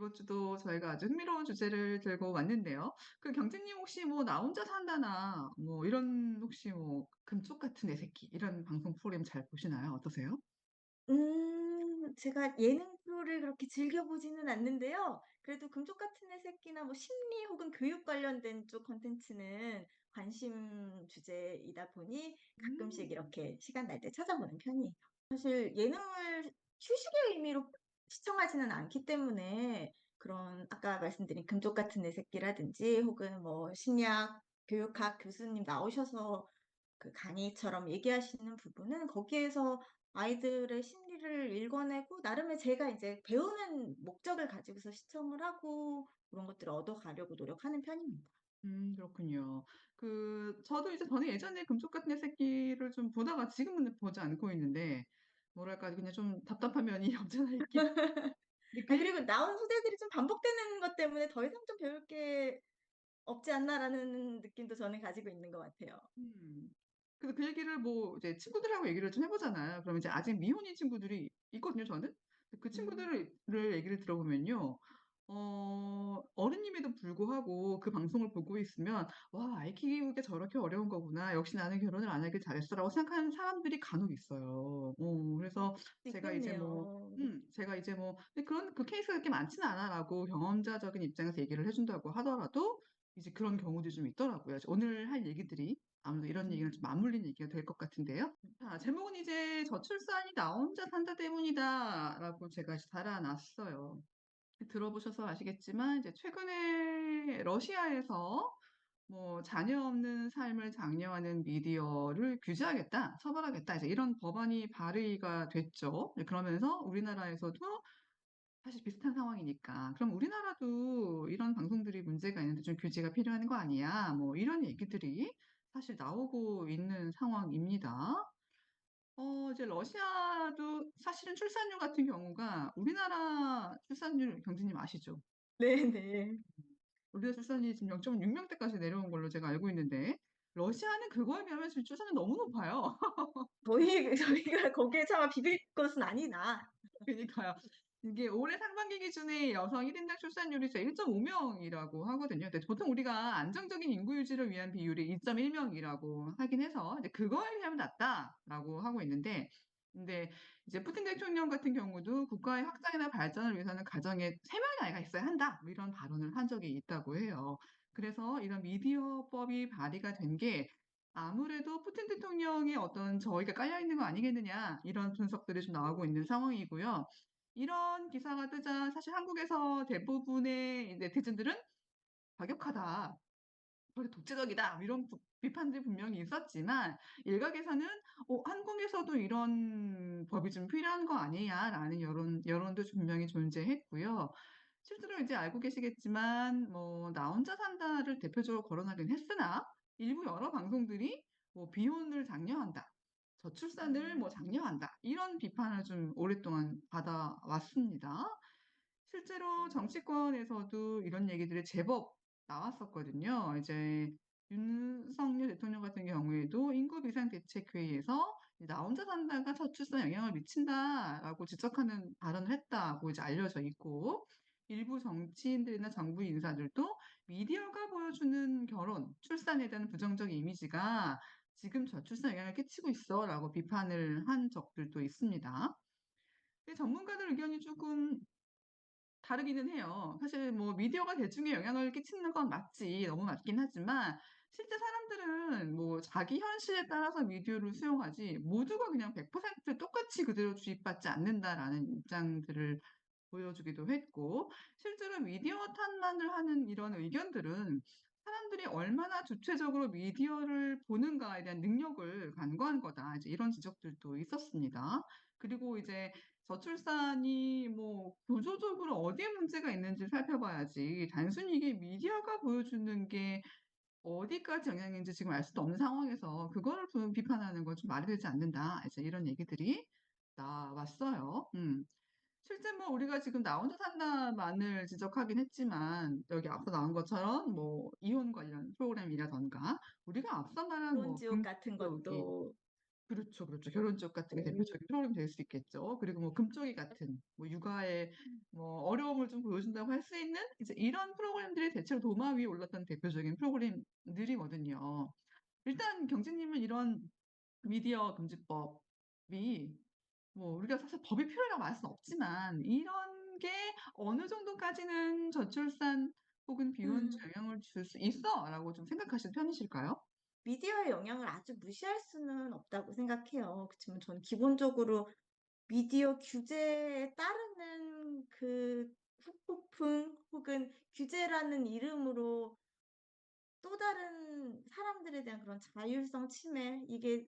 이번 주도 저희가 아주 흥미로운 주제를 들고 왔는데요. 그 경진님 혹시 뭐 나 혼자 산다나 뭐 이런 혹시 뭐 금쪽 같은 내 새끼 이런 방송 프로그램 잘 보시나요? 어떠세요? 제가 예능 프로를 그렇게 즐겨 보지는 않는데요. 그래도 금쪽 같은 애 새끼나 뭐 심리 혹은 교육 관련된 쪽 콘텐츠는 관심 주제이다 보니 가끔씩 음. 이렇게 시간 날 때 찾아보는 편이에요. 사실 예능을 휴식의 의미로 시청하지는 않기 때문에 그런 아까 말씀드린 금쪽 같은 애 새끼라든지 혹은 뭐 심리학, 교육학 교수님 나오셔서 그 강의처럼 얘기하시는 부분은 거기에서 아이들의 심리를 읽어내고 나름의 제가 이제 배우는 목적을 가지고서 시청을 하고 그런 것들을 얻어가려고 노력하는 편입니다. 그렇군요. 저도 이제 저는 예전에 금쪽 같은 내 새끼를 좀 보다가 지금은 보지 않고 있는데 뭐랄까 그냥 좀 답답한 면이 없지 않아 있긴 근데 그 아 얘기 그리고 나온 소재들이 좀 반복되는 것 때문에 '더 이상 좀 배울 게 없지 않나.'라는 느낌도 저는 가지고 있는 것 같아요. 음. 그래서 그 얘기를 뭐 이제 친구들하고 얘기를 좀 해 보잖아요. 그러면 이제 아직 미혼인 친구들이 있거든요, 저는. 그 음. 친구들을 얘기를 들어보면요. 어른임에도 불구하고 그 방송을 보고 있으면 '와 아이 키우기가 저렇게 어려운 거구나. 역시 나는 결혼을 안 하길 잘했어.'라고 생각하는 사람들이 간혹 있어요. 그래서 수 있겠네요. 제가 이제 뭐 근데 그런 그 케이스가 그렇게 많지는 않아."라고 경험자적인 입장에서 얘기를 해 준다고 하더라도 이제 그런 경우들이 좀 있더라고요. 오늘 할 얘기들이 아무래도 이런 얘기랑 좀 음. 맞물리는 얘기가 될 것 같은데요. 자, 제목은 이제 "저출산이 나 혼자 산다 때문이다."라고 제가 이제 달아 놨어요. 들어보셔서 아시겠지만 이제 최근에 러시아에서 뭐 "자녀 없는 삶을 장려하는 미디어를 규제하겠다. 처벌하겠다." 이제 이런 법안이 발의가 됐죠. 그러면서 우리나라에서도 사실 비슷한 상황이니까 "그럼 우리나라도 이런 방송들이 문제가 있는데 좀 규제가 필요한 거 아니야?" 뭐 이런 얘기들이 사실 나오고 있는 상황입니다. 이제 러시아도 사실은 출산율 같은 경우가 우리나라 출산율 경주님 아시죠? 네네. 우리나라 출산율이 지금 0.6 명대까지 내려온 걸로 제가 알고 있는데 러시아는 그거에 비하면 지금 출산율 너무 높아요. 저희가 거기에 차마 비빌 것은 아니다. 그니까요. 이게 올해 상반기 기준의 여성 1 인당 출산율이 이제 1.5 명이라고 하거든요. 근데 보통 우리가 안정적인 인구 유지를 위한 비율이 2.1 명이라고 하긴 해서 이제 "그거에 비하면 낮다."라고 하고 있는데 근데 이제 푸틴 대통령 같은 경우도 "국가의 확장이나 발전을 위해서는 가정에 3 명의 아이가 있어야 한다." 뭐 이런 발언을 한 적이 있다고 해요. 그래서 이런 미디어법이 발의가 된 게 아무래도 '푸틴 대통령의 어떤 저희가 깔려 있는 거 아니겠느냐.' 이런 분석들이 좀 나오고 있는 상황이고요. 이런 기사가 뜨자 사실 한국에서 대부분의 네티즌들은 "과격하다. 거의 독재적이다." 뭐 이런 비판들이 분명히 있었지만 일각에서는 한국에서도 이런 법이 좀 필요한 거 아니냐.'라는 여론도 분명히 존재했고요. 실제로 이제 알고 계시겠지만 뭐 "나 혼자 산다."를 대표적으로 거론하긴 했으나 일부 여러 방송들이 뭐 "비혼을 장려한다. 저출산을 뭐 음. 장려한다." 이런 비판을 좀 오랫동안 받아왔습니다. 실제로 네. 정치권에서도 이런 얘기들이 제법 나왔었거든요. 이제 윤석열 대통령 같은 경우에도 인구비상대책회의에서 "나 혼자 산다가 저출산에 영향을 미친다."라고 지적하는 발언을 했다고 이제 알려져 있고 일부 정치인들이나 정부 인사들도 미디어가 보여주는 결혼, 출산에 대한 부정적 이미지가 "지금 저출산에 영향을 끼치고 있어."라고 비판을 한 적들도 있습니다. 근데 전문가들 의견이 조금 다르기는 해요. 사실 뭐 미디어가 대중에 영향을 끼치는 건 맞지. 너무 맞긴 하지만 실제 사람들은 뭐 자기 현실에 따라서 미디어를 수용하지 모두가 그냥 100% 똑같이 그대로 주입받지 않는다라는 입장들을 보여주기도 했고 실제로 미디어 탓만을 하는 이런 의견들은 사람들이 얼마나 주체적으로 미디어를 보는가에 대한 능력을 간과한 거다. 이제 이런 지적들도 있었습니다. 그리고 이제 저출산이 뭐 구조적으로 어디에 문제가 있는지 살펴봐야지 단순히 이게 미디어가 보여주는 게 어디까지 영향인지 지금 알 수도 없는 상황에서 그거를 비판하는 건 좀 말이 되지 않는다. 이제 이런 얘기들이 나왔어요. 실제 뭐 우리가 지금 "나 혼자 산다."만을 지적하긴 했지만 여기 앞서 나온 것처럼 뭐 이혼 관련 프로그램이라든가 우리가 앞서 말한 뭐 혼지옥 같은 금쪽이 것도. 그렇죠, 그렇죠. 결혼 쪽 같은 게 오. 대표적인 프로그램이 될 수 있겠죠. 그리고 뭐 금쪽이 같은 뭐 육아의 뭐 어려움을 좀 보여준다고 할 수 있는 이제 이런 프로그램들이 대체로 도마 위에 올랐던 대표적인 프로그램들이거든요. 일단 경제님은 이런 미디어 금지법이 뭐 우리가 사실 법이 필요하다고 말할 수는 없지만 이런 게 어느 정도까지는 저출산 혹은 비혼주 음. 영향을 줄 수 있어라고 좀 생각하시는 편이실까요? 미디어의 영향을 아주 무시할 수는 없다고 생각해요. 그치만 저는 기본적으로 미디어 규제에 따르는 그 후폭풍 혹은 규제라는 이름으로 또 다른 사람들에 대한 그런 자율성 침해, 이게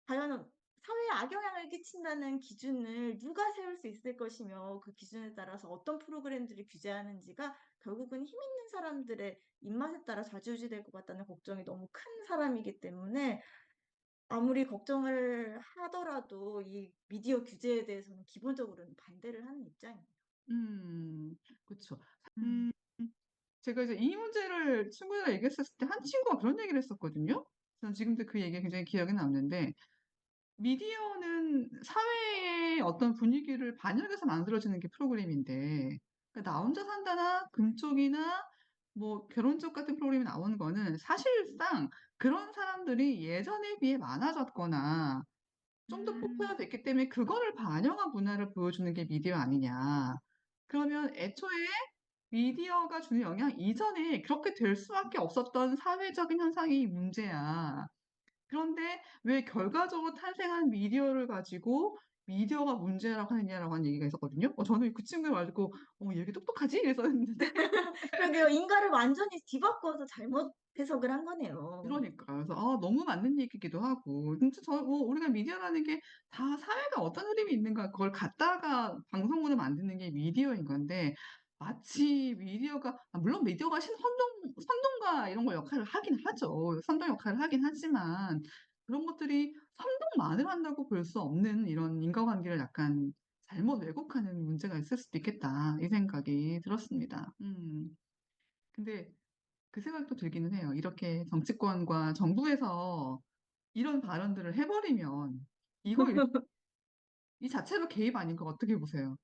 과연 사회에 악영향을 끼친다는 기준을 누가 세울 수 있을 것이며, 그 기준에 따라서 어떤 프로그램들을 규제하는지가 결국은 힘 있는 사람들의 입맛에 따라 좌지우지될 것 같다는 걱정이 너무 큰 사람이기 때문에, 아무리 걱정을 하더라도 이 미디어 규제에 대해서는 기본적으로는 반대를 하는 입장입니다. 음. 그쵸. 음. 음. 제가 이제 이 문제를 친구들이랑 얘기했었을 때 한 친구가 그런 얘기를 했었거든요. 저는 지금도 그 얘기가 굉장히 기억에 남는데 미디어는 사회의 어떤 분위기를 반영해서 만들어지는 게 프로그램인데 그러니까 나 혼자 산다나 금쪽이나 뭐 결혼 쪽 같은 프로그램이 나오는 거는 사실상 그런 사람들이 예전에 비해 많아졌거나 좀 더 음. 보편화됐기 때문에 그거를 반영한 문화를 보여주는 게 미디어 아니냐. 그러면 애초에 미디어가 주는 영향 이전에 그렇게 될 수밖에 없었던 사회적인 현상이 문제야. 그런데 왜 결과적으로 탄생한 미디어를 가지고 "미디어가 문제라고 하느냐."라고 하는 얘기가 있었거든요. 저는 그 친구의 말 듣고 '어 얘 똑똑하지?' 이랬었는데 그러게요. 인과를 완전히 뒤바꿔서 잘못 해석을 한 거네요. 그러니까요. 그래서 너무 맞는 얘기기도 하고 진짜 우리가 미디어라는 게 다 사회가 어떤 흐름이 있는가 그걸 갖다가 방송으로 만드는 게 미디어인 건데 마치 미디어가 물론 미디어가 선동가 이런 거 역할을 하긴 하죠. 선동 역할을 하긴 하지만 그런 것들이 선동만을 한다고 볼 수 없는 이런 인과관계를 약간 잘못 왜곡하는 문제가 있을 수도 있겠다 이 생각이 들었습니다. 근데 그 생각도 들기는 해요. 이렇게 정치권과 정부에서 이런 발언들을 해 버리면 이거 이 자체로 개입 아닌 거 어떻게 보세요?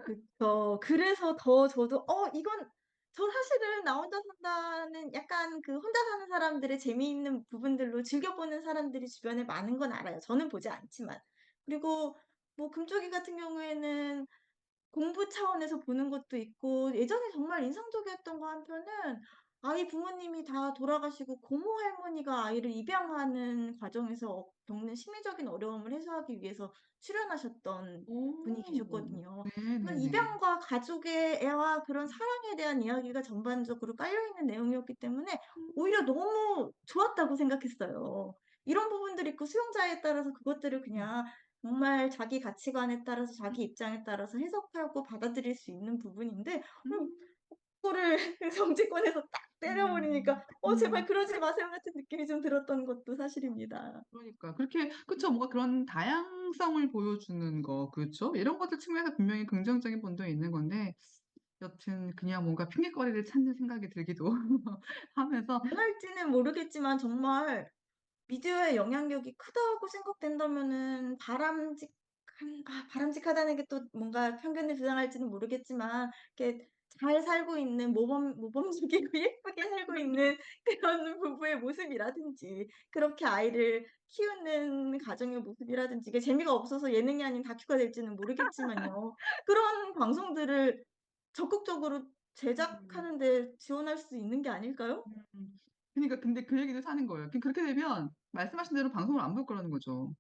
그쵸. 그래서 더 저도 이건, 저 사실은 나 혼자 산다는 약간 그 혼자 사는 사람들의 재미있는 부분들로 즐겨보는 사람들이 주변에 많은 건 알아요. 저는 보지 않지만. 그리고 뭐 금쪽이 같은 경우에는 공부 차원에서 보는 것도 있고, 예전에 정말 인상적이었던 거 한편은 아이 부모님이 다 돌아가시고 고모 할머니가 아이를 입양하는 과정에서 겪는 심리적인 어려움을 해소하기 위해서 출연하셨던 분이 오. 계셨거든요. 그런 네네네. 입양과 가족의 애와 그런 사랑에 대한 이야기가 전반적으로 깔려 있는 내용이었기 때문에 오히려 음. 너무 좋았다고 생각했어요. 이런 부분들이 있고, 수용자에 따라서 그것들을 음. 그냥 정말 자기 가치관에 따라서 음. 자기 입장에 따라서 해석하고 받아들일 수 있는 부분인데, 음. 그거를 정치권에서 딱 때려 음. 버리니까 제발 음. 그러지 마세요 같은 느낌이 좀 들었던 것도 사실입니다. 그러니까 그렇게 그쵸. 뭔가 그런 다양성을 보여주는 거 그렇죠. 이런 것들 측면에서 분명히 긍정적인 면도 있는 건데 여튼 그냥 뭔가 핑곗거리를 찾는 생각이 들기도 하면서 왜 할지는 모르겠지만 정말 미디어의 영향력이 크다고 생각된다면은 바람직하다는 게 또 뭔가 편견을 부당할지는 모르겠지만, 이렇게 잘 살고 있는 모범적이고 예쁘게 살고 있는 그런 부부의 모습이라든지, 그렇게 아이를 키우는 가정의 모습이라든지, 이게 재미가 없어서 예능이 아닌 다큐가 될지는 모르겠지만요. 그런 방송들을 적극적으로 음. 제작하는 데 지원할 수 있는 게 아닐까요? 그니까 근데 그 얘기도 사는 거예요. 그렇게 되면 말씀하신 대로 방송을 안 볼 거라는 거죠.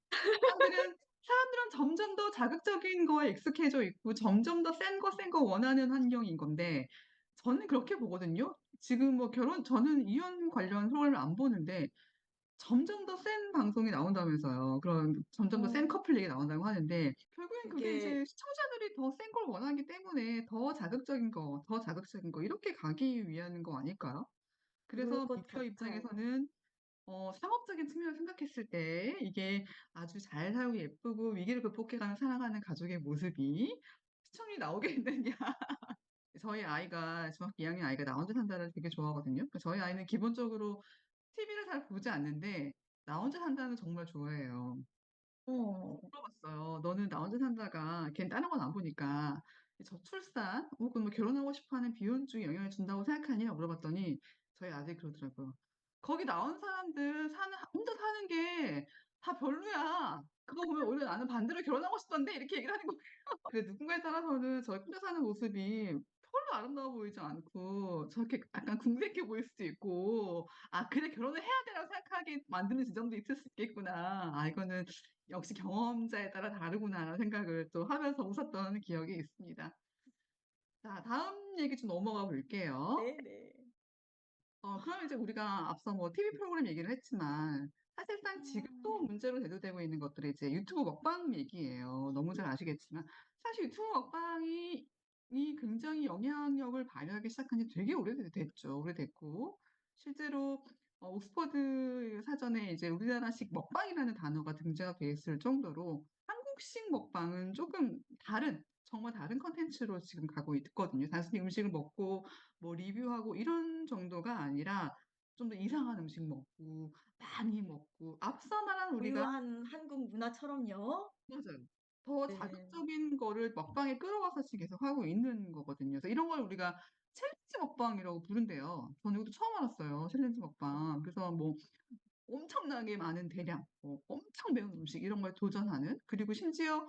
사람들은 점점 더 자극적인 거에 익숙해져 있고 점점 더 센 거 원하는 환경인 건데 저는 그렇게 보거든요. 지금 뭐 저는 이혼 관련 프로그램을 안 보는데 점점 더 센 방송이 나온다면서요. 그런 점점 더 센 어 커플 얘기 나온다고 하는데 결국엔 그게 그게 이제 시청자들이 더 센 걸 원하기 때문에 더 자극적인 거 이렇게 가기 위한 거 아닐까요? 그럴 그래서 것 미디어 같아요. 입장에서는 상업적인 측면을 생각했을 때 이게 아주 잘 살고 예쁘고 위기를 극복해 살아가는 가족의 모습이 시청률이 나오겠느냐. 저희 아이가 중학교 2 학년 아이가 나 혼자 산다를 되게 좋아하거든요. 저희 아이는 기본적으로 TV를 잘 보지 않는데 나 혼자 산다는 정말 좋아해요. 어. 물어봤어요. "너는 나 혼자 산다가 걔는 다른 건 안 보니까 저출산 혹은 뭐 결혼하고 싶어 하는 비혼주의에 영향을 준다고 생각하냐?" 물어봤더니 저희 아들이 그러더라고요. "거기 나온 사람들 사는 혼자 사는 게 다 별로야. 그거 보면 오히려 나는 반대로 결혼하고 싶던데." 이렇게 얘기를 하는 거예요. 그 누군가에 따라서는 저희 혼자 사는 모습이 별로 아름다워 보이지 않고 저렇게 약간 궁색해 보일 수도 있고 '아 그래 결혼을 해야 돼.'라고 생각하게 만드는 지점도 있을 수 있겠구나. '아 이거는 역시 경험자에 따라 다르구나.'라는 생각을 또 하면서 웃었던 기억이 있습니다. 자 다음 얘기 좀 넘어가 볼게요. 네네. 그럼 이제 우리가 앞서 뭐 TV 프로그램 얘기를 했지만 사실상 지금도 음. 문제로 대두되고 있는 것들이 이제 유튜브 먹방 얘기예요. 너무 잘 아시겠지만 사실 유튜브 먹방이 굉장히 영향력을 발휘하기 시작한 지 되게 오래됐죠. 오래됐고 실제로 옥스퍼드 사전에 이제 우리나라식 먹방이라는 단어가 등재가 돼 있을 정도로 한국식 먹방은 조금 다른 정말 다른 콘텐츠로 지금 가고 있거든요. 단순히 음식을 먹고 뭐 리뷰하고 이런 정도가 아니라 좀 더 이상한 음식 먹고 많이 먹고 앞서 말한 우리가 고유한 한국 문화처럼요. 맞아요. 더 네. 자극적인 거를 먹방에 끌어와서 지금 계속 하고 있는 거거든요. 그래서 이런 걸 우리가 챌린지 먹방이라고 부른대요. 저는 이것도 처음 알았어요, 챌린지 먹방. 그래서 뭐 엄청나게 많은 대량, 뭐 엄청 매운 음식 이런 걸 도전하는 그리고 심지어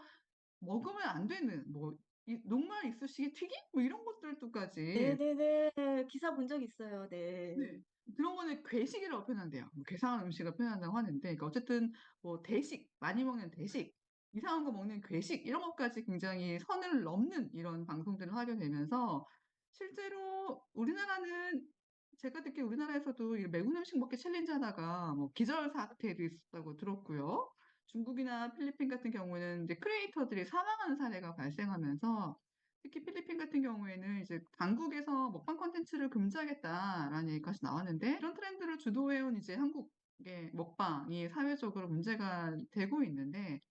먹으면 안 되는 뭐 이 녹말 이쑤시개 튀김 뭐 이런 것들도까지 네네네. 기사 본 적 있어요. 네. 네. 그런 거는 괴식이라고 표현한대요. 뭐 괴상한 음식을 표현한다고 하는데 그러니까 어쨌든 뭐 대식, 많이 먹는 대식, 이상한 거 먹는 괴식 이런 것까지 굉장히 선을 넘는 이런 방송들을 하게 되면서 실제로 우리나라는 제가 듣기에 우리나라에서도 이 매운 음식 먹기 챌린지 하다가 뭐 기절 사태도 있었다고 들었고요. 중국이나 필리핀 같은 경우에는 이제 크리에이터들이 사망하는 사례가 발생하면서 특히 필리핀 같은 경우에는 이제 당국에서 "먹방 콘텐츠를 금지하겠다."라는 얘기까지 나왔는데 이런 트렌드를 주도해 온 이제 한국의 먹방이 사회적으로 문제가 되고 있는데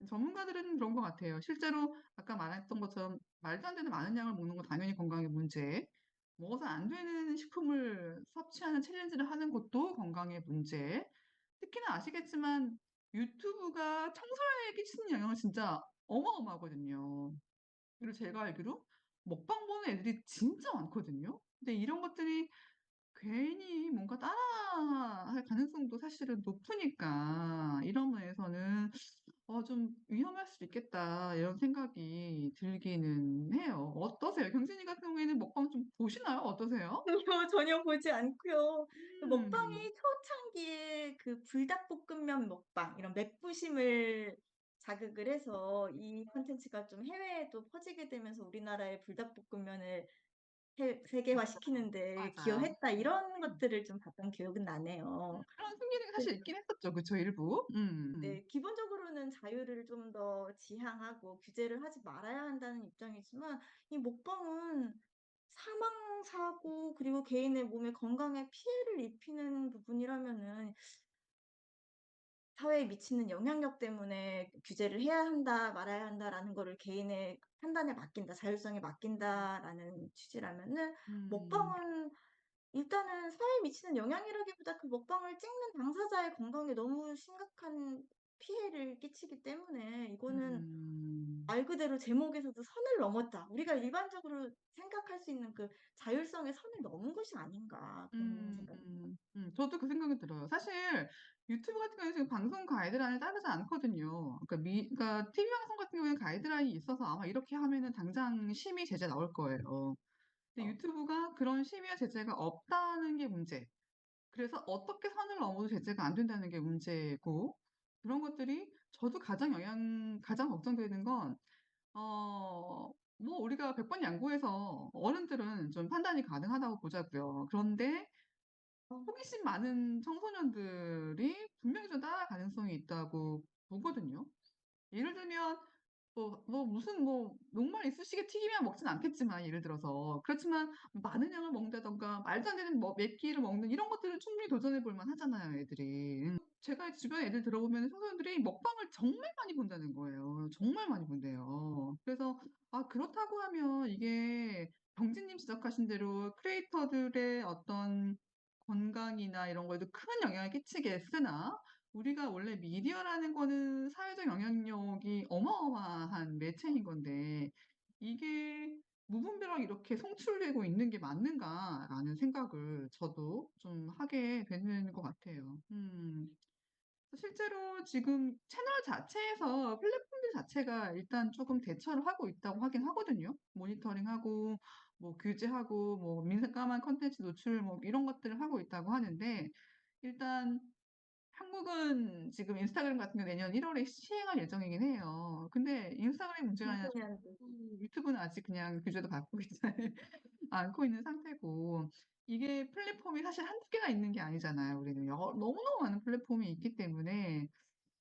전문가들은 그런 것 같아요. 실제로 아까 말했던 것처럼 말도 안 되는 많은 양을 먹는 건 당연히 건강에 문제, 먹어서 안 되는 식품을 섭취하는 챌린지를 하는 것도 건강에 문제. 특히나 아시겠지만 유튜브가 청소년에게 끼치는 영향은 진짜 어마어마하거든요. 그리고 제가 알기로 먹방 보는 애들이 진짜 많거든요. 근데 이런 것들이 괜히 뭔가 따라할 가능성도 사실은 높으니까 이런 면에서는 '좀 위험할 수도 있겠다.' 이런 생각이 들기는 해요. 어떠세요? 경진이 같은 경우에는 먹방 좀 보시나요? 어떠세요? 아니요. 전혀 보지 않고요. 그 음. 먹방이 초창기에 그 불닭볶음면 먹방 이런 맵부심을 자극을 해서 이 콘텐츠가 좀 해외에도 퍼지게 되면서 우리나라의 불닭볶음면을 세계화시키는 데 맞아요. 기여했다. 이런 음. 것들을 좀 봤던 기억은 나네요. 그런 승기가 네. 사실 있긴 했었죠. 그쵸, 일부. 음. 네. 기본적으로는 자유를 좀 더 지향하고 규제를 하지 말아야 한다는 입장이지만 이 먹방은 사망 사고 그리고 개인의 몸에 건강에 피해를 입히는 부분이라면은 사회에 미치는 영향력 때문에 규제를 해야 한다, 말아야 한다라는 거를 개인의 판단에 맡긴다, 자율성에 맡긴다라는 취지라면은 음. 먹방은 일단은 사회에 미치는 영향이라기보다 그 먹방을 찍는 당사자의 건강에 너무 심각한 피해를 끼치기 때문에 이거는 음. 말 그대로 제목에서도 '선을 넘었다.' 우리가 일반적으로 생각할 수 있는 그 자율성의 선을 넘은 것이 아닌가 그런 생각입니다. 저도 그 생각이 들어요. 사실 유튜브 같은 경우에 지금 방송 가이드라인을 따르지 않거든요. 그러니까 TV 방송 같은 경우에는 가이드라인이 있어서 아마 이렇게 하면은 당장 심의 제재 나올 거예요. 근데 어. 유튜브가 그런 심의와 제재가 없다는 게 문제. 그래서 어떻게 선을 넘어도 제재가 안 된다는 게 문제고 그런 것들이 저도 가장 걱정되는 건 뭐 우리가 100번 양보해서 어른들은 좀 판단이 가능하다고 보자고요. 그런데 어. 호기심 많은 청소년들이 분명히 좀 따라갈 가능성이 있다고 보거든요. 예를 들면 무슨 뭐 녹말 이쑤시개 튀기면 먹진 않겠지만 예를 들어서 그렇지만 많은 양을 먹는다든가 말도 안 되는 뭐 맵기를 먹는 이런 것들은 충분히 도전해 볼 만하잖아요, 애들이. 제가 주변 애들 들어보면은 청소년들이 먹방을 정말 많이 본다는 거예요. 정말 많이 본대요. 그래서 그렇다고 하면 이게 경진님 지적하신 대로 크리에이터들의 어떤 건강이나 이런 거에도 큰 영향을 끼치겠으나 우리가 원래 미디어라는 거는 사회적 영향력이 어마어마한 매체인 건데 이게 무분별하게 이렇게 송출되고 있는 게 맞는가라는 생각을 저도 좀 하게 되는 것 같아요. 실제로 지금 채널 자체에서 플랫폼들 자체가 일단 조금 대처를 하고 있다고 하긴 하거든요. 모니터링하고 뭐 규제하고 뭐 민감한 컨텐츠 노출 뭐 이런 것들을 하고 있다고 하는데 일단 한국은 지금 인스타그램 같은 게 내년 1월에 시행할 예정이긴 해요. 근데 인스타그램 문제가 아니라 청소년들. 유튜브는 아직 그냥 규제도 받고 있지 않고 있는 상태고 이게 플랫폼이 사실 한두 개가 있는 게 아니잖아요. 우리는 너무너무 많은 플랫폼이 있기 때문에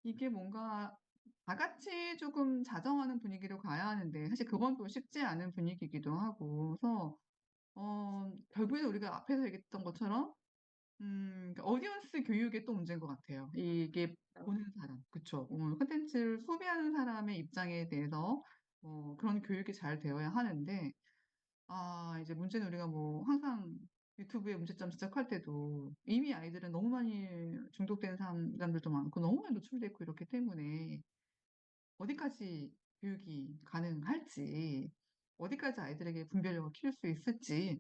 이게 뭔가 다 같이 조금 자정하는 분위기로 가야 하는데 사실 그건 또 쉽지 않은 분위기이기도 하고 그래서 결국에는 우리가 앞에서 얘기했던 것처럼 그러니까 어디언스 교육의 또 문제인 것 같아요. 이게 보는 사람, 그쵸. 콘텐츠를 소비하는 사람의 입장에 대해서 그런 교육이 잘 되어야 하는데 이제 문제는 우리가 뭐 항상 유튜브의 문제점 지적할 때도 이미 아이들은 너무 많이 중독된 사람들도 많고 너무 많이 노출되고 이렇기 때문에 어디까지 교육이 가능할지, 어디까지 아이들에게 분별력을 키울 수 있을지에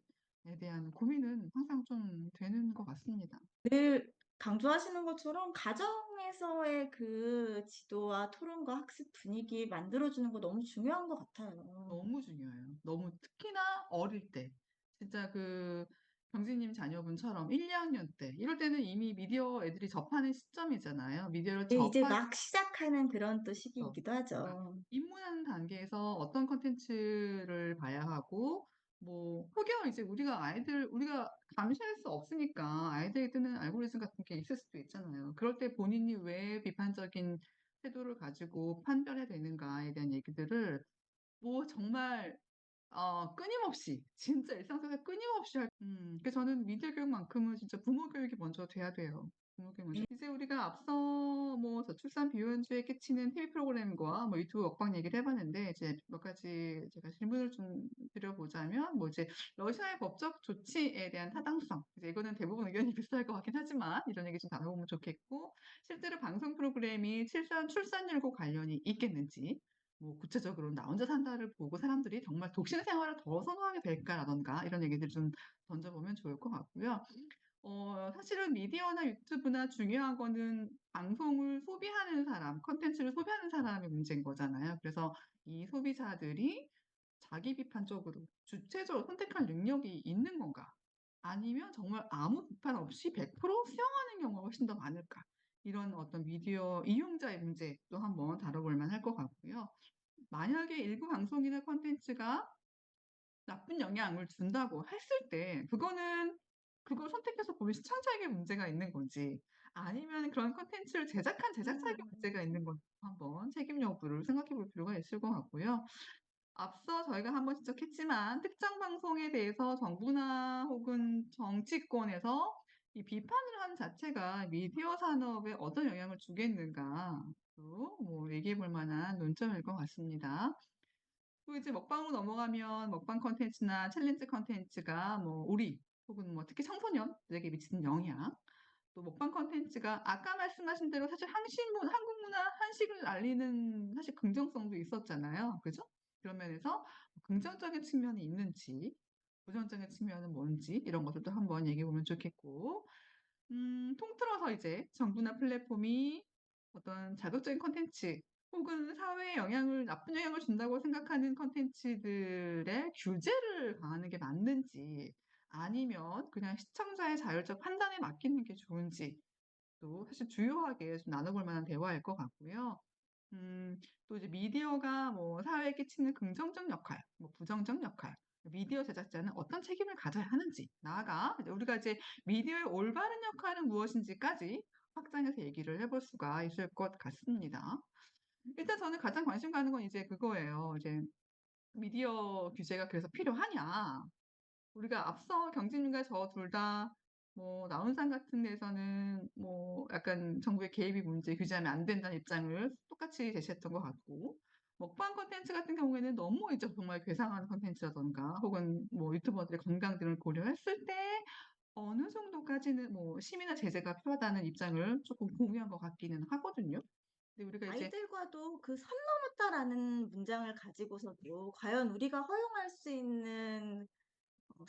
대한 고민은 항상 좀 되는 것 같습니다. 늘 강조하시는 것처럼 가정에서의 그 지도와 토론과 학습 분위기 만들어주는 거 너무 중요한 것 같아요. 너무 중요해요. 너무 특히나 어릴 때. 진짜 그 경진님 자녀분처럼 1, 2학년 때. 이럴 때는 이미 미디어 애들이 접하는 시점이잖아요. 미디어를 네, 이제 접하기 막 시작하는 그런 또 죠 시기이기도 그러니까 하죠. 입문하는 단계에서 어떤 콘텐츠를 봐야 하고 뭐 혹여 이제 우리가 감시할 수 없으니까 아이들이 뜨는 알고리즘 같은 게 있을 수도 있잖아요. 그럴 때 본인이 왜 비판적인 태도를 가지고 판별해야 되는가에 대한 얘기들을 뭐 정말 끊임없이 진짜 일상생활에 끊임없이 그래서 저는 미디어 교육만큼은 진짜 부모 교육이 먼저 돼야 돼요. 부모 교육 먼저. 이제 우리가 앞서 뭐 저출산 비혼주에 끼치는 TV 프로그램과 뭐 유튜브 먹방 얘기를 해봤는데 이제 몇 가지 제가 질문을 좀 드려보자면 뭐 이제 러시아의 법적 조치에 대한 타당성 이제 이거는 대부분 의견이 비슷할 것 같긴 하지만 이런 얘기 좀 나눠보면 좋겠고 실제로 방송 프로그램이 출산율과 관련이 있겠는지 뭐 구체적으로 나 혼자 산다를 보고 사람들이 정말 독신 생활을 더 선호하게 될까라던가 이런 얘기들 좀 던져보면 좋을 것 같고요. 사실은 미디어나 유튜브나 중요한 거는 방송을 소비하는 사람, 컨텐츠를 소비하는 사람의 문제인 거잖아요. 그래서 이 소비자들이 자기 비판적으로 주체적으로 선택할 능력이 있는 건가? 아니면 정말 아무 비판 없이 100% 수용하는 경우가 훨씬 더 많을까? 이런 어떤 미디어 이용자의 문제도 한번 다뤄볼 만할 것 같고요. 만약에 일부 방송이나 콘텐츠가 나쁜 영향을 준다고 했을 때 그거는 그걸 선택해서 보는 시청자에게 문제가 있는 건지 아니면 그런 콘텐츠를 제작한 제작자에게 문제가 음. 있는 건지 한번 책임 여부를 생각해 볼 필요가 있을 것 같고요. 앞서 저희가 한번 지적했지만 특정 방송에 대해서 정부나 혹은 정치권에서 이 비판을 하는 자체가 미디어 산업에 어떤 영향을 주겠는가 뭐 얘기해 볼 만한 논점일 것 같습니다. 또 이제 먹방으로 넘어가면 먹방 컨텐츠나 챌린지 컨텐츠가 뭐 우리 혹은 뭐 특히 청소년들에게 미치는 영향 또 먹방 컨텐츠가 아까 말씀하신 대로 사실 한국 문화 한식을 알리는 사실 긍정성도 있었잖아요. 그죠? 그런 면에서 긍정적인 측면이 있는지 부정적인 측면은 뭔지 이런 것들도 한번 얘기해 보면 좋겠고 통틀어서 이제 정부나 플랫폼이 어떤 자극적인 콘텐츠 혹은 사회에 나쁜 영향을 준다고 생각하는 콘텐츠들의 규제를 가하는 게 맞는지 아니면 그냥 시청자의 자율적 판단에 맡기는 게 좋은지 또 사실 주요하게 좀 나눠볼 만한 대화일 것 같고요. 또 이제 미디어가 뭐 사회에 끼치는 긍정적 역할, 뭐 부정적 역할, 미디어 제작자는 어떤 책임을 가져야 하는지, 나아가 우리가 이제 미디어의 올바른 역할은 무엇인지까지 확장해서 얘기를 해볼 수가 있을 것 같습니다. 일단 저는 가장 관심 가는 건 이제 그거예요. 이제 미디어 규제가 그래서 필요하냐? 우리가 앞서 경진님과 저 둘 다 뭐 나훈산 같은 데서는 뭐 약간 정부의 개입이 문제 규제하면 안 된다는 입장을 똑같이 제시했던 것 같고 먹방 콘텐츠 같은 경우에는 너무 이제 정말 괴상한 콘텐츠라던가 혹은 뭐 유튜버들의 건강 등을 고려했을 때 어느 정도까지는 뭐 심의나 제재가 필요하다는 입장을 조금 공유한 것 같기는 하거든요. 근데 우리가 이제 아이들과도 그 "선 넘었다."라는 문장을 가지고서도 과연 우리가 허용할 수 있는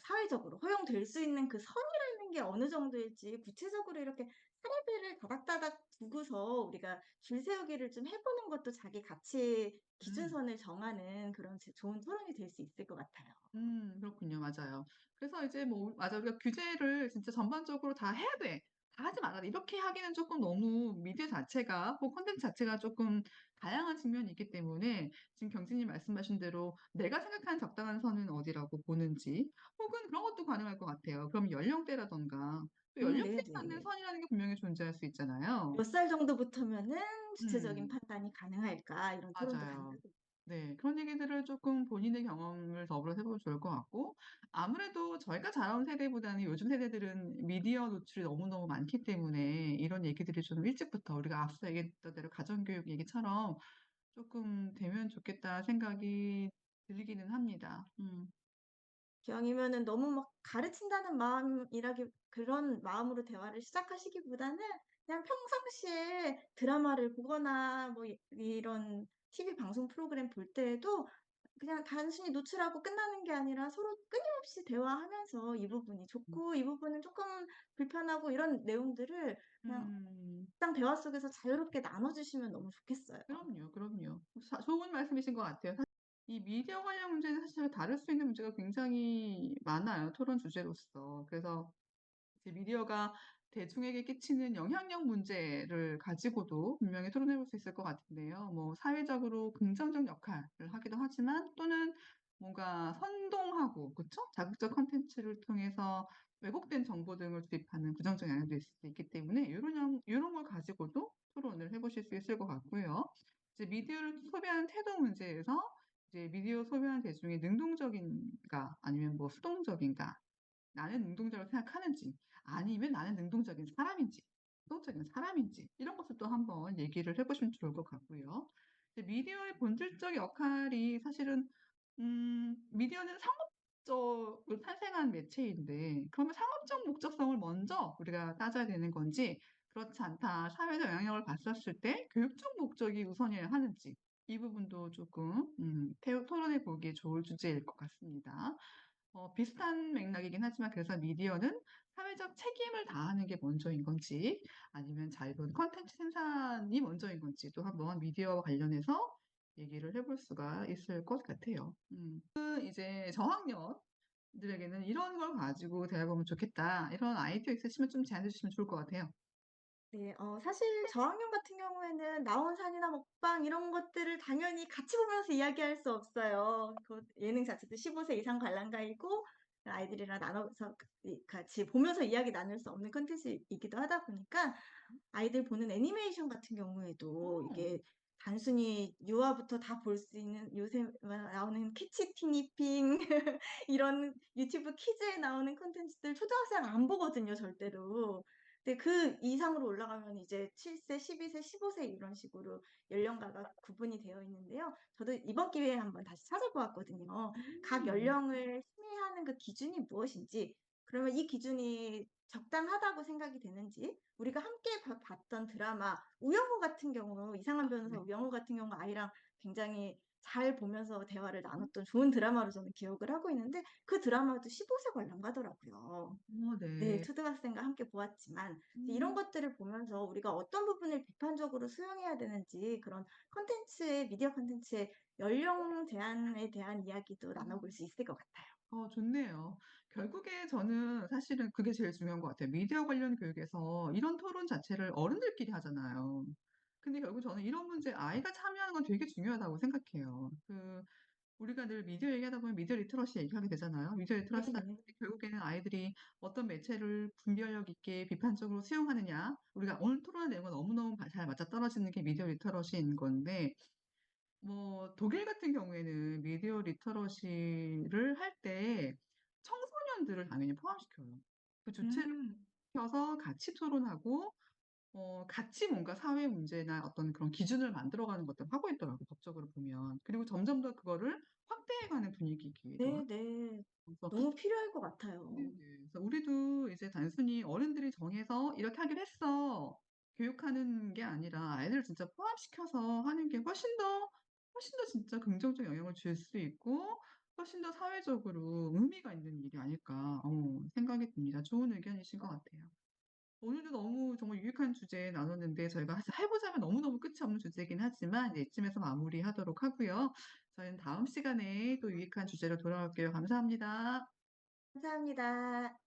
사회적으로 허용될 수 있는 그 선이라는 게 어느 정도일지 구체적으로 이렇게 사례들을 다닥다닥 두고서 우리가 줄 세우기를 좀 해 보는 것도 자기 가치 음. 기준선을 정하는 그런 좋은 토론이 될 수 있을 것 같아요. 그렇군요. 맞아요. 그래서 이제 뭐 맞아 우리가 규제를 진짜 전반적으로 다 해야 돼. 다 하지 말아라. 이렇게 하기는 조금 너무 미디어 자체가 혹 콘텐츠 자체가 조금 다양한 측면이 있기 때문에 지금 경진님 말씀하신 대로 내가 생각하는 적당한 선은 어디라고 보는지 혹은 그런 것도 가능할 것 같아요. 그럼 연령대라든가 또 연령대에 맞는 네네. 선이라는 게 분명히 존재할 수 있잖아요. 몇 살 정도부터면은 주체적인 음. 판단이 가능할까 이런 토론도 맞아요. 가능하고. 네. 그런 얘기들을 조금 본인의 경험을 더불어서 해 보면 좋을 것 같고 아무래도 저희가 자라온 세대보다는 요즘 세대들은 미디어 노출이 너무너무 많기 때문에 이런 얘기들이 좀 일찍부터 우리가 앞서 얘기했던 대로 가정교육 얘기처럼 조금 되면 좋겠다 생각이 들기는 합니다. 음. 기왕이면은 너무 막 가르친다는 마음이라기 그런 마음으로 대화를 시작하시기보다는 그냥 평상시에 드라마를 보거나 뭐 이런 TV 방송 프로그램 볼 때에도 그냥 단순히 노출하고 끝나는 게 아니라 서로 끊임없이 대화하면서 이 부분이 음. 좋고 이 부분은 조금 불편하고 이런 내용들을 그냥 음. 일상 대화 속에서 자유롭게 나눠 주시면 너무 좋겠어요. 그럼요, 그럼요. 좋은 말씀이신 것 같아요. 이 미디어 관련 문제는 사실 다룰 수 있는 문제가 굉장히 많아요, 토론 주제로서. 그래서 이제 미디어가 대중에게 끼치는 영향력 문제를 가지고도 분명히 토론해 볼 수 있을 것 같은데요. 뭐 사회적으로 긍정적 역할을 하기도 하지만 또는 뭔가 선동하고 그쵸? 자극적 콘텐츠를 통해서 왜곡된 정보 등을 주입하는 부정적 영향도 있을 수 있기 때문에 요런 걸 가지고도 토론을 해 보실 수 있을 것 같고요. 이제 미디어를 소비하는 태도 문제에서 이제 미디어 소비하는 대중이 능동적인가 아니면 뭐 수동적인가 나는 능동적으로 생각하는지 아니면 나는 능동적인 사람인지 수동적인 사람인지 이런 것을 또 한번 얘기를 해 보시면 좋을 것 같고요. 이제 미디어의 본질적 역할이 사실은 미디어는 상업적으로 탄생한 매체인데 그러면 상업적 목적성을 먼저 우리가 따져야 되는 건지 그렇지 않다. 사회적 영향력을 봤었을 때 교육적 목적이 우선이어야 하는지 이 부분도 조금 토론해 보기에 좋을 주제일 것 같습니다. 비슷한 맥락이긴 하지만 그래서 미디어는 사회적 책임을 다하는 게 먼저인 건지 아니면 자유로운 콘텐츠 생산이 먼저인 건지도 한번 미디어와 관련해서 얘기를 해볼 수가 있을 것 같아요. 이제 저학년들에게는 이런 걸 가지고 대화해 보면 좋겠다. 이런 아이디어 있으시면 좀 제안해 주시면 좋을 것 같아요. 네. 사실 저학년 같은 경우에는 나온산이나 먹방 이런 것들을 당연히 같이 보면서 이야기할 수 없어요. 그 예능 자체도 15세 이상 관람가이고 아이들이랑 나눠서 같이 보면서 이야기 나눌 수 없는 콘텐츠이기도 하다 보니까 아이들 보는 애니메이션 같은 경우에도 어. 이게 단순히 유아부터 다 볼 수 있는 요새 나오는 캐치 티니핑 이런 유튜브 키즈에 나오는 콘텐츠들 초등학생 안 보거든요, 절대로. 근데 그 이상으로 올라가면 이제 7 세, 12 세, 15세 이런 식으로 연령가가 구분이 되어 있는데요. 저도 이번 기회에 한번 다시 찾아보았거든요. 각 음. 연령을 심의하는 그 기준이 무엇인지, 그러면 이 기준이 적당하다고 생각이 되는지, 우리가 함께 봤던 드라마 우영우 같은 경우, 이상한 변호사 네. 우영우 같은 경우 아이랑 굉장히 잘 보면서 대화를 나눴던 좋은 드라마로 저는 기억을 하고 있는데 그 드라마도 15세 관람가더라고요. 네. 네. 초등학생과 함께 보았지만 이제 이런 음. 것들을 보면서 우리가 어떤 부분을 비판적으로 수용해야 되는지 그런 콘텐츠의 미디어 콘텐츠의 연령 제한에 대한 이야기도 나눠볼 수 있을 것 같아요. 좋네요. 결국에 저는 사실은 그게 제일 중요한 것 같아요. 미디어 관련 교육에서 이런 토론 자체를 어른들끼리 하잖아요. 근데 결국 저는 이런 문제 아이가 참여하는 건 되게 중요하다고 생각해요. 우리가 늘 미디어 얘기하다 보면 미디어 리터러시 얘기하게 되잖아요. 미디어 리터러시 하는데 네네. 결국에는 아이들이 어떤 매체를 분별력 있게 비판적으로 수용하느냐. 우리가 오늘 토론의 내용과 너무너무 잘 맞아떨어지는 게 미디어 리터러시인 건데 뭐 독일 같은 경우에는 미디어 리터러시를 할 때 청소년들을 당연히 포함시켜요. 그 주체를 음. 시켜서 같이 토론하고 같이 뭔가 사회 문제나 어떤 그런 기준을 만들어가는 것들을 하고 있더라고요, 법적으로 보면. 그리고 점점 더 그거를 확대해가는 분위기이기도 하고. 네네. 그래서 너무 필요할 것 같아요. 네네. 그래서 우리도 이제 단순히 어른들이 정해서 "이렇게 하기로 했어." 교육하는 게 아니라 아이들을 진짜 포함시켜서 하는 게 훨씬 더 진짜 긍정적 영향을 줄 수 있고 훨씬 더 사회적으로 의미가 있는 일이 아닐까 생각이 듭니다. 좋은 의견이신 것 같아요. 오늘도 너무 정말 유익한 주제 나눴는데 저희가 해 보자면 너무너무 끝이 없는 주제이긴 하지만 이제 이쯤에서 마무리하도록 하고요. 저희는 다음 시간에 또 유익한 주제로 돌아올게요. 감사합니다. 감사합니다.